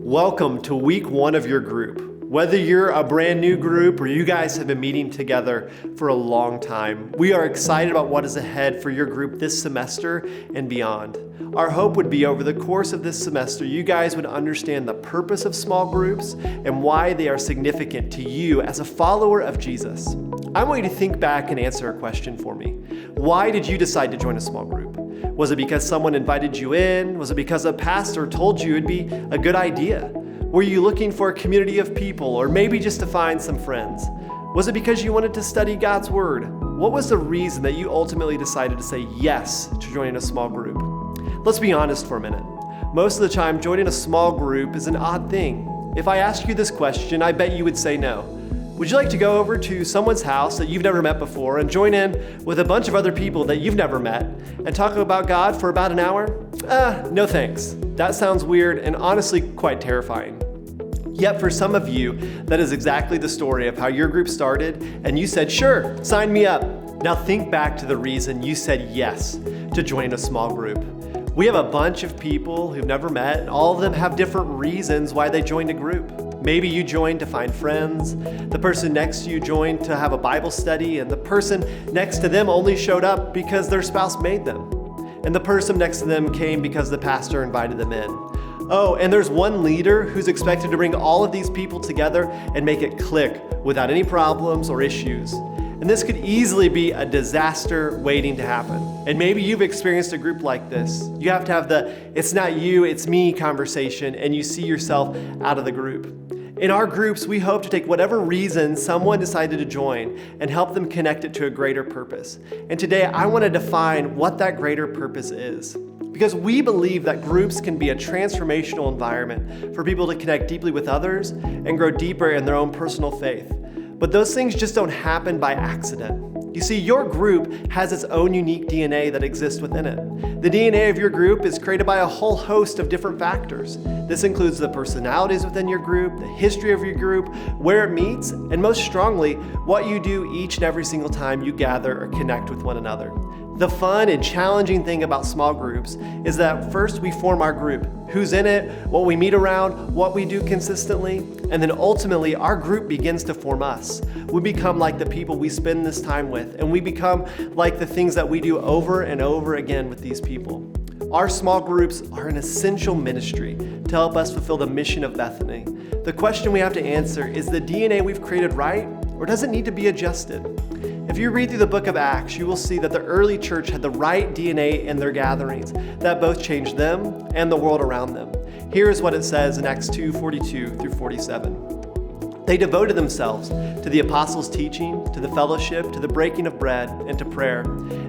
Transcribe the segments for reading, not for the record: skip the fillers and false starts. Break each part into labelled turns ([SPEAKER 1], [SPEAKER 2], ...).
[SPEAKER 1] Welcome to week one of your group. Whether you're a brand new group or you guys have been meeting together for a long time, we are excited about what is ahead for your group this semester and beyond. Our hope would be over the course of this semester, you guys would understand the purpose of small groups and why they are significant to you as a follower of Jesus. I want you to think back and answer a question for me. Why did you decide to join a small group? Was it because someone invited you in? Was it because a pastor told you it'd be a good idea? Were you looking for a community of people, or maybe just to find some friends? Was it because you wanted to study God's Word? What was the reason that you ultimately decided to say yes to joining a small group? Let's be honest for a minute. Most of the time, joining a small group is an odd thing. If I ask you this question, I bet you would say no. Would you like to go over to someone's house that you've never met before and join in with a bunch of other people that you've never met and talk about God for about an hour? No thanks. That sounds weird and honestly quite terrifying. Yet for some of you, that is exactly the story of how your group started, and you said, sure, sign me up. Now think back to the reason you said yes to joining a small group. We have a bunch of people who've never met, and all of them have different reasons why they joined a group. Maybe you joined to find friends, the person next to you joined to have a Bible study, and the person next to them only showed up because their spouse made them. And the person next to them came because the pastor invited them in. Oh, and there's one leader who's expected to bring all of these people together and make it click without any problems or issues. And this could easily be a disaster waiting to happen. And maybe you've experienced a group like this. You have to have the "it's not you, it's me" conversation, and you see yourself out of the group. In our groups, we hope to take whatever reason someone decided to join and help them connect it to a greater purpose. And today, I want to define what that greater purpose is. Because we believe that groups can be a transformational environment for people to connect deeply with others and grow deeper in their own personal faith. But those things just don't happen by accident. You see, your group has its own unique DNA that exists within it. The DNA of your group is created by a whole host of different factors. This includes the personalities within your group, the history of your group, where it meets, and most strongly, what you do each and every single time you gather or connect with one another. The fun and challenging thing about small groups is that first we form our group, who's in it, what we meet around, what we do consistently, and then ultimately our group begins to form us. We become like the people we spend this time with, and we become like the things that we do over and over again with these people. Our small groups are an essential ministry to help us fulfill the mission of Bethany. The question we have to answer is the DNA we've created right, or does it need to be adjusted? If you read through the book of Acts, you will see that the early church had the right DNA in their gatherings that both changed them and the world around them. Here is what it says in Acts 2:42 through 47. They devoted themselves to the apostles' teaching, to the fellowship, to the breaking of bread, and to prayer.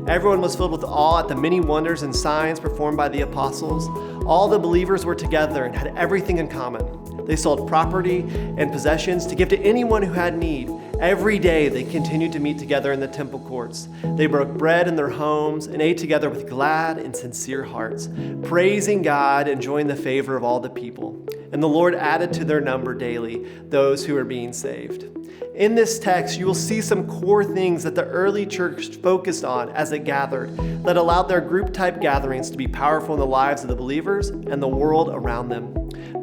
[SPEAKER 1] Everyone was filled with awe at the many wonders and signs performed by the apostles. All the believers were together and had everything in common. They sold property and possessions to give to anyone who had need. Every day they continued to meet together in the temple courts. They broke bread in their homes and ate together with glad and sincere hearts, praising God, enjoying the favor of all the people. And the Lord added to their number daily those who were being saved. In this text, you will see some core things that the early church focused on as it gathered that allowed their group-type gatherings to be powerful in the lives of the believers and the world around them.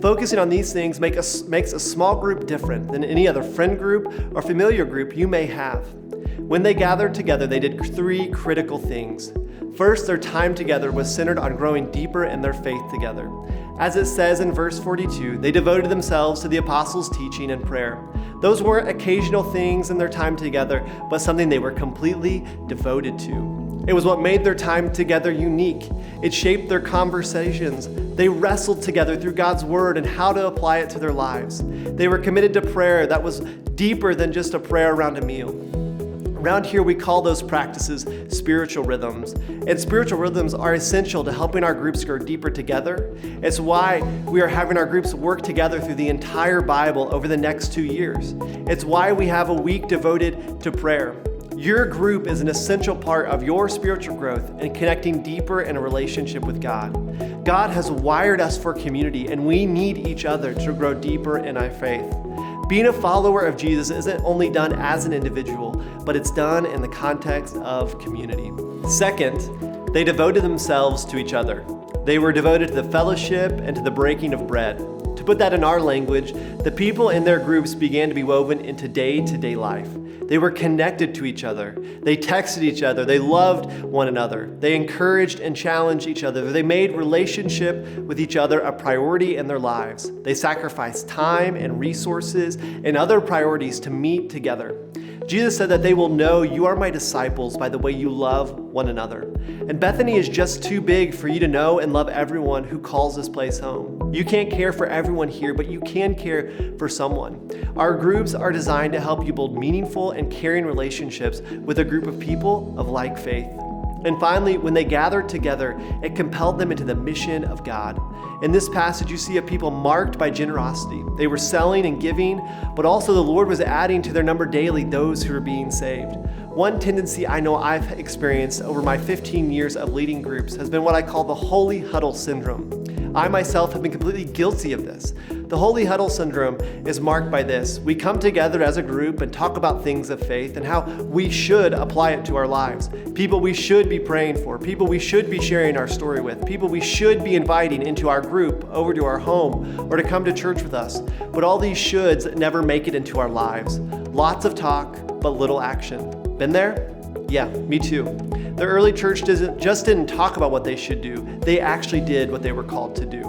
[SPEAKER 1] Focusing on these things makes a small group different than any other friend group or familiar group you may have. When they gathered together, they did three critical things. First, their time together was centered on growing deeper in their faith together. As it says in verse 42, they devoted themselves to the apostles' teaching and prayer. Those weren't occasional things in their time together, but something they were completely devoted to. It was what made their time together unique. It shaped their conversations. They wrestled together through God's Word and how to apply it to their lives. They were committed to prayer that was deeper than just a prayer around a meal. Around here, we call those practices spiritual rhythms. And spiritual rhythms are essential to helping our groups grow deeper together. It's why we are having our groups work together through the entire Bible over the next 2 years. It's why we have a week devoted to prayer. Your group is an essential part of your spiritual growth and connecting deeper in a relationship with God. God has wired us for community, and we need each other to grow deeper in our faith. Being a follower of Jesus isn't only done as an individual, but it's done in the context of community. Second, they devoted themselves to each other. They were devoted to the fellowship and to the breaking of bread, to To put that in our language, the people in their groups began to be woven into day-to-day life. They were connected to each other. They texted each other. They loved one another. They encouraged and challenged each other. They made relationship with each other a priority in their lives. They sacrificed time and resources and other priorities to meet together. Jesus said that they will know you are my disciples by the way you love one another. And Bethany is just too big for you to know and love everyone who calls this place home. You can't care for everyone here, but you can care for someone. Our groups are designed to help you build meaningful and caring relationships with a group of people of like faith. And finally, when they gathered together, it compelled them into the mission of God. In this passage, you see a people marked by generosity. They were selling and giving, but also the Lord was adding to their number daily those who were being saved. One tendency I know I've experienced over my 15 years of leading groups has been what I call the Holy Huddle syndrome. I myself have been completely guilty of this. The Holy Huddle syndrome is marked by this. We come together as a group and talk about things of faith and how we should apply it to our lives. People we should be praying for, people we should be sharing our story with, people we should be inviting into our group, over to our home, or to come to church with us. But all these shoulds never make it into our lives. Lots of talk, but little action. Been there? Yeah, me too. The early church didn't talk about what they should do. They actually did what they were called to do.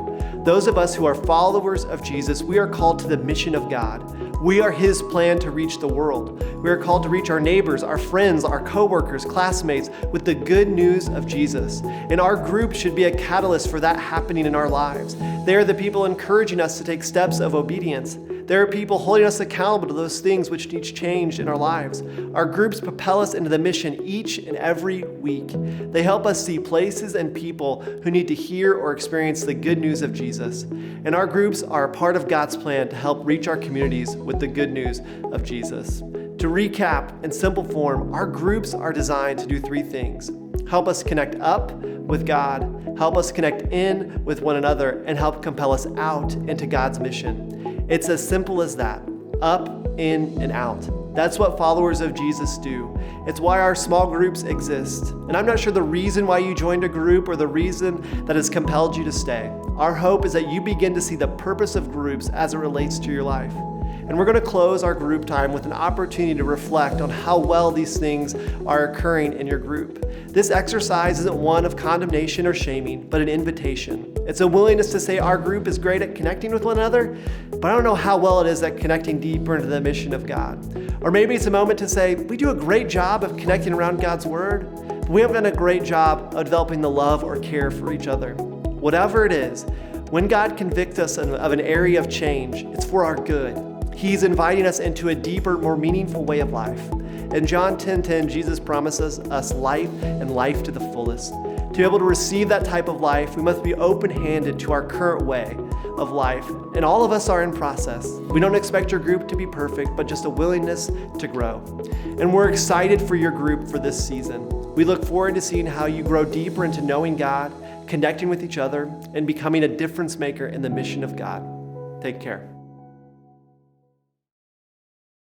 [SPEAKER 1] Those of us who are followers of Jesus, we are called to the mission of God. We are His plan to reach the world. We are called to reach our neighbors, our friends, our coworkers, classmates with the good news of Jesus. And our group should be a catalyst for that happening in our lives. They are the people encouraging us to take steps of obedience. There are people holding us accountable to those things which need change in our lives. Our groups propel us into the mission each and every week. They help us see places and people who need to hear or experience the good news of Jesus. And our groups are a part of God's plan to help reach our communities with the good news of Jesus. To recap, in simple form, our groups are designed to do three things: help us connect up with God, help us connect in with one another, and help compel us out into God's mission. It's as simple as that. Up, in, and out. That's what followers of Jesus do. It's why our small groups exist. And I'm not sure the reason why you joined a group or the reason that has compelled you to stay. Our hope is that you begin to see the purpose of groups as it relates to your life. And we're going to close our group time with an opportunity to reflect on how well these things are occurring in your group. This exercise isn't one of condemnation or shaming, but an invitation. It's a willingness to say our group is great at connecting with one another, but I don't know how well it is at connecting deeper into the mission of God. Or maybe it's a moment to say, we do a great job of connecting around God's word, but we haven't done a great job of developing the love or care for each other. Whatever it is, when God convicts us of an area of change, it's for our good. He's inviting us into a deeper, more meaningful way of life. In John 10:10, Jesus promises us life and life to the fullest. To be able to receive that type of life, we must be open-handed to our current way of life. And all of us are in process. We don't expect your group to be perfect, but just a willingness to grow. And we're excited for your group for this season. We look forward to seeing how you grow deeper into knowing God, connecting with each other, and becoming a difference maker in the mission of God. Take care.